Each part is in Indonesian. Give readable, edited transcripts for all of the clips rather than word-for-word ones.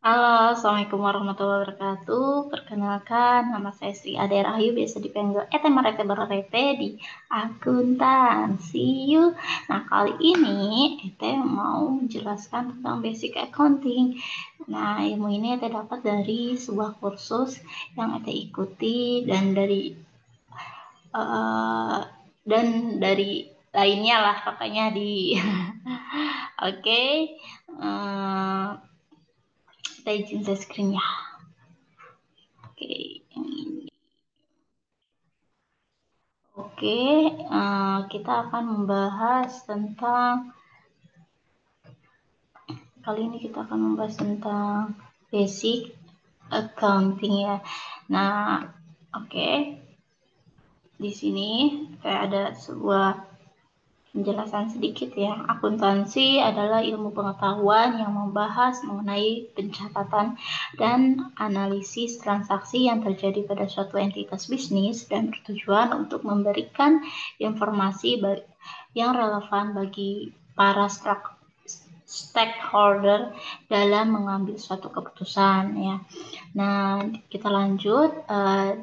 Halo, Assalamualaikum warahmatullahi wabarakatuh. Perkenalkan, nama saya Sri Ade Rahayu, biasa dipanggil Marete Bararete di akuntansi. Yuk. Nah, kali ini Ete mau menjelaskan tentang basic accounting. Nah, ilmu ini Ete dapat dari sebuah kursus yang Ete ikuti eh, dan dari lainnya lah, pokoknya di Oke. Okay. Kita izin share screen ya. Oke, Oke, kita akan membahas tentang kali ini kita akan membahas tentang basic accounting ya. Nah, oke, di sini kayak ada sebuah penjelasan sedikit ya. Akuntansi adalah ilmu pengetahuan yang membahas mengenai pencatatan dan analisis transaksi yang terjadi pada suatu entitas bisnis dan bertujuan untuk memberikan informasi yang relevan bagi para stakeholder dalam mengambil suatu keputusan ya. Nah, kita lanjut.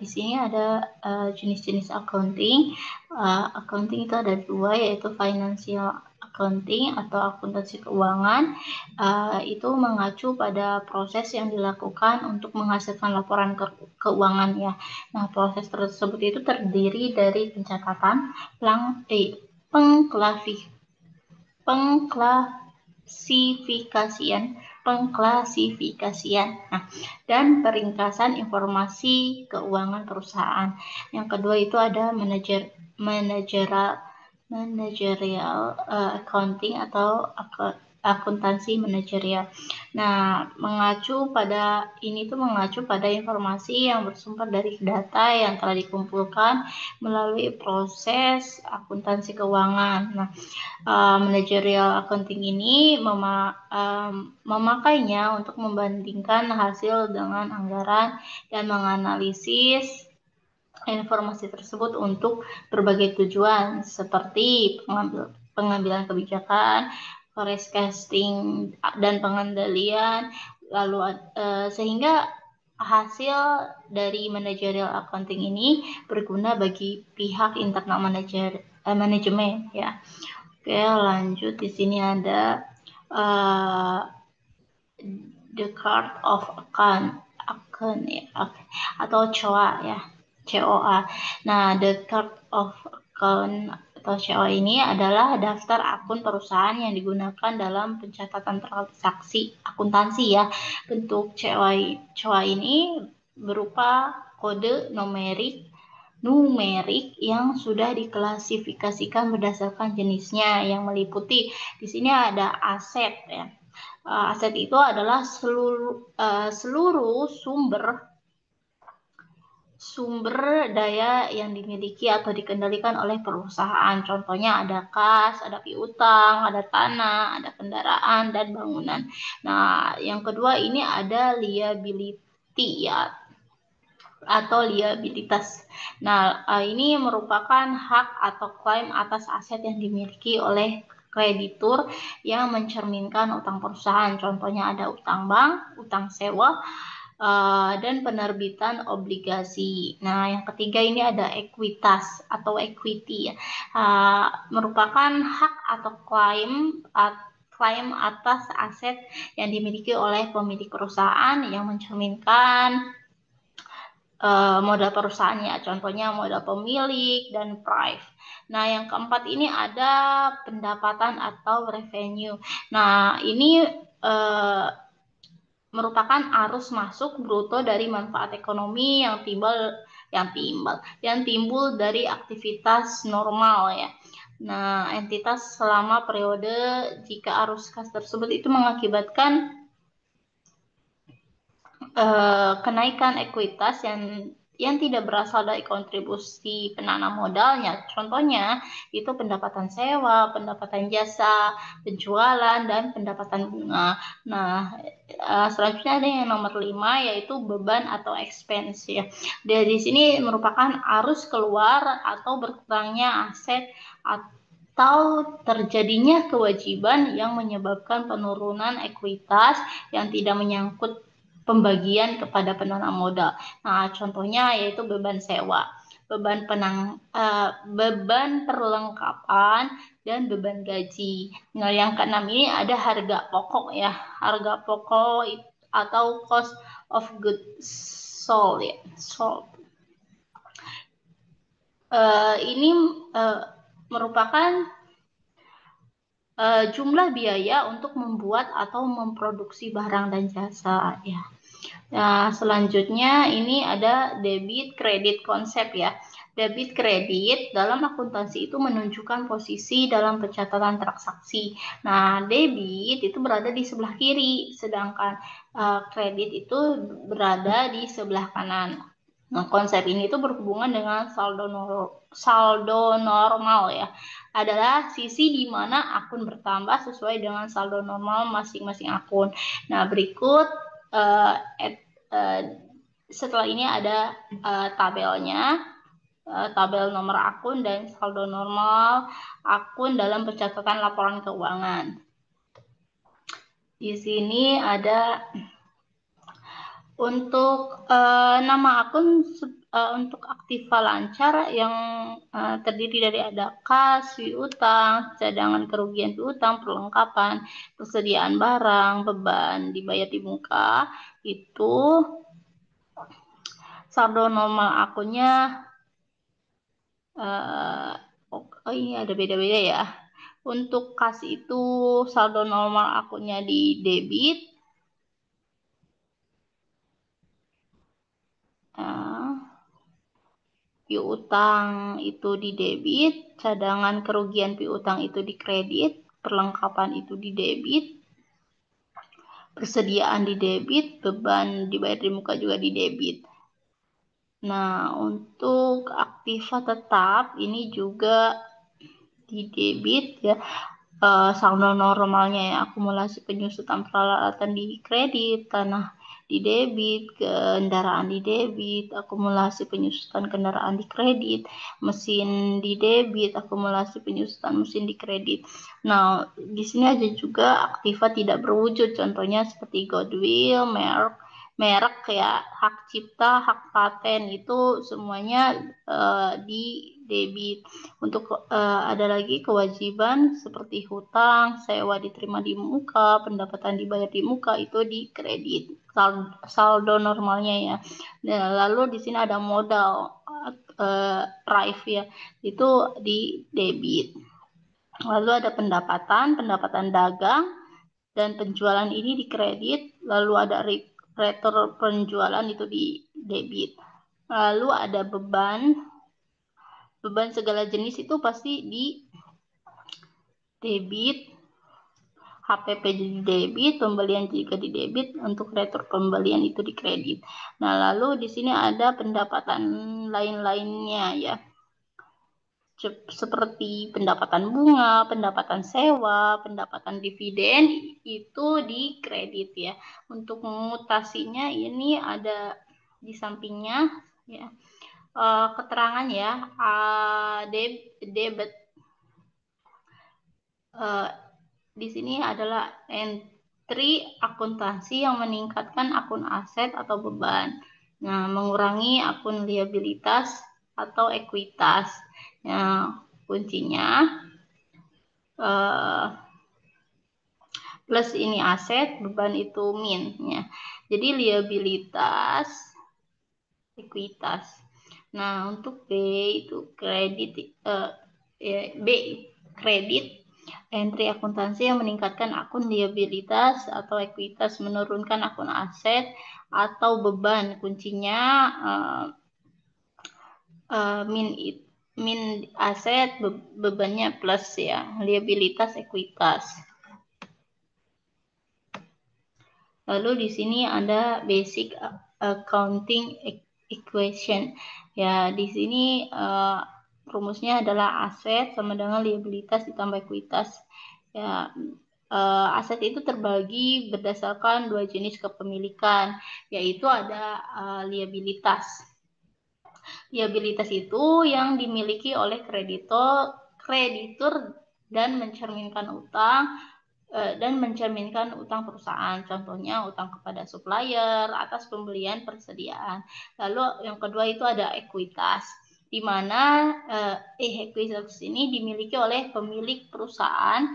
Di sini ada jenis-jenis accounting. Accounting itu ada dua, yaitu financial accounting atau akuntansi keuangan. Itu mengacu pada proses yang dilakukan untuk menghasilkan laporan keuangan ya. Nah, proses tersebut itu terdiri dari pencatatan, pengklasifikasian, nah, dan peringkasan informasi keuangan perusahaan. Yang kedua itu ada manajerial accounting atau akuntansi manajerial. Nah, mengacu pada informasi yang bersumber dari data yang telah dikumpulkan melalui proses akuntansi keuangan. Nah, managerial accounting ini memakainya untuk membandingkan hasil dengan anggaran dan menganalisis informasi tersebut untuk berbagai tujuan seperti pengambilan kebijakan, forecasting dan pengendalian, lalu sehingga hasil dari managerial accounting ini berguna bagi pihak internal manajemen ya. Oke, lanjut. Di sini ada the card of account ya, atau COA ya, COA. Nah, the card of account atau COA ini adalah daftar akun perusahaan yang digunakan dalam pencatatan transaksi akuntansi ya. Bentuk COA ini berupa kode numerik yang sudah diklasifikasikan berdasarkan jenisnya yang meliputi di sini ada aset ya. Aset itu adalah seluruh sumber daya yang dimiliki atau dikendalikan oleh perusahaan. Contohnya ada kas, ada piutang, ada tanah, ada kendaraan dan bangunan. Nah, yang kedua ini ada liability ya, atau liabilitas. Nah, ini merupakan hak atau klaim atas aset yang dimiliki oleh kreditur yang mencerminkan utang perusahaan. Contohnya ada utang bank, utang sewa, dan penerbitan obligasi. Nah, yang ketiga ini ada ekuitas atau equity ya. Merupakan hak atau klaim atas aset yang dimiliki oleh pemilik perusahaan yang mencerminkan modal perusahaannya, contohnya modal pemilik dan price. Nah, yang keempat ini ada pendapatan atau revenue. Nah, ini merupakan arus masuk bruto dari manfaat ekonomi yang timbul dari aktivitas normal ya. Nah, entitas selama periode jika arus kas tersebut itu mengakibatkan kenaikan ekuitas yang tidak berasal dari kontribusi penanam modalnya. Contohnya itu pendapatan sewa, pendapatan jasa, penjualan, dan pendapatan bunga. Nah, selanjutnya ada yang nomor 5 yaitu beban atau expense ya. Dari sini merupakan arus keluar atau berkurangnya aset atau terjadinya kewajiban yang menyebabkan penurunan ekuitas yang tidak menyangkut pembagian kepada penanam modal. Nah, contohnya yaitu beban sewa, beban perlengkapan, dan beban gaji. Nah, yang keenam ini ada harga pokok ya, harga pokok atau cost of goods sold ya, sold. Ini merupakan jumlah biaya untuk membuat atau memproduksi barang dan jasa ya. Nah, selanjutnya ini ada debit kredit konsep ya. Debit kredit dalam akuntansi itu menunjukkan posisi dalam pencatatan transaksi. Nah, debit itu berada di sebelah kiri, sedangkan kredit itu berada di sebelah kanan. Nah, konsep ini itu berhubungan dengan saldo normal ya. Adalah sisi di mana akun bertambah sesuai dengan saldo normal masing-masing akun. Nah, berikut setelah ini ada tabelnya, tabel nomor akun dan saldo normal akun dalam pencatatan laporan keuangan. Di sini ada untuk nama akun untuk aktiva lancar yang terdiri dari ada kas, piutang, cadangan kerugian piutang, perlengkapan, persediaan barang, beban dibayar di muka, itu saldo normal akunnya ini ada beda-beda ya. Untuk kas itu saldo normal akunnya di debit. Piutang itu di debit, cadangan kerugian piutang itu di kredit, perlengkapan itu di debit, persediaan di debit, beban dibayar di muka juga di debit. Nah, untuk aktiva tetap ini juga di debit ya. Saldo normalnya ya, akumulasi penyusutan peralatan di kredit, tanah di debit, kendaraan di debit, akumulasi penyusutan kendaraan di kredit, mesin di debit, akumulasi penyusutan mesin di kredit. Nah, di sini ada juga aktiva tidak berwujud, contohnya seperti goodwill, merek ya, hak cipta, hak paten itu semuanya di debit. Untuk ada lagi kewajiban seperti hutang, sewa diterima di muka, pendapatan dibayar di muka itu di kredit. Saldo normalnya ya. Nah, lalu di sini ada modal prive ya, itu di debit. Lalu ada pendapatan dagang dan penjualan ini di kredit. Lalu ada retur penjualan itu di debit. Lalu ada beban segala jenis itu pasti di debit, HPP di debit, pembelian juga di debit, untuk retur pembelian itu di kredit. Nah, lalu di sini ada pendapatan lain-lainnya ya, seperti pendapatan bunga, pendapatan sewa, pendapatan dividen itu di kredit ya. Untuk mutasinya ini ada di sampingnya ya. Keterangan ya, debit di sini adalah entry akuntansi yang meningkatkan akun aset atau beban. Nah, mengurangi akun liabilitas atau ekuitas. Nah, kuncinya plus ini aset, beban itu min ya. Jadi liabilitas, ekuitas. Nah, untuk B itu kredit, B kredit, entry akuntansi yang meningkatkan akun liabilitas atau ekuitas, menurunkan akun aset atau beban. Kuncinya min aset, bebannya plus ya, liabilitas ekuitas. Lalu di sini ada basic accounting equation. Ya, di sini rumusnya adalah aset sama dengan liabilitas ditambah ekuitas. Ya, aset itu terbagi berdasarkan dua jenis kepemilikan, yaitu ada liabilitas. Liabilitas itu yang dimiliki oleh kreditur dan mencerminkan utang perusahaan. Contohnya utang kepada supplier atas pembelian persediaan. Lalu yang kedua itu ada ekuitas, di mana ekuitas ini dimiliki oleh pemilik perusahaan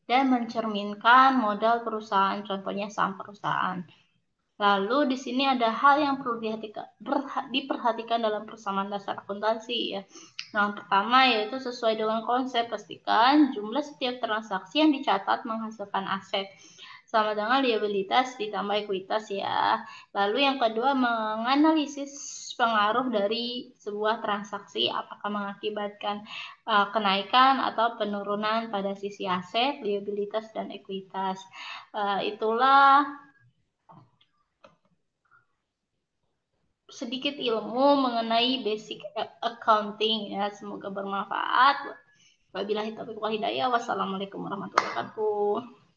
dan mencerminkan modal perusahaan, contohnya saham perusahaan. Lalu di sini ada hal yang perlu diperhatikan dalam persamaan dasar akuntansi ya. Nah, pertama yaitu sesuai dengan konsep, pastikan jumlah setiap transaksi yang dicatat menghasilkan aset sama dengan liabilitas ditambah ekuitas ya. Lalu yang kedua, menganalisis pengaruh dari sebuah transaksi apakah mengakibatkan kenaikan atau penurunan pada sisi aset, liabilitas dan ekuitas. Itulah sedikit ilmu mengenai basic accounting ya, semoga bermanfaat. Wabillahi taufiq wal hidayah. Wassalamualaikum warahmatullahi wabarakatuh.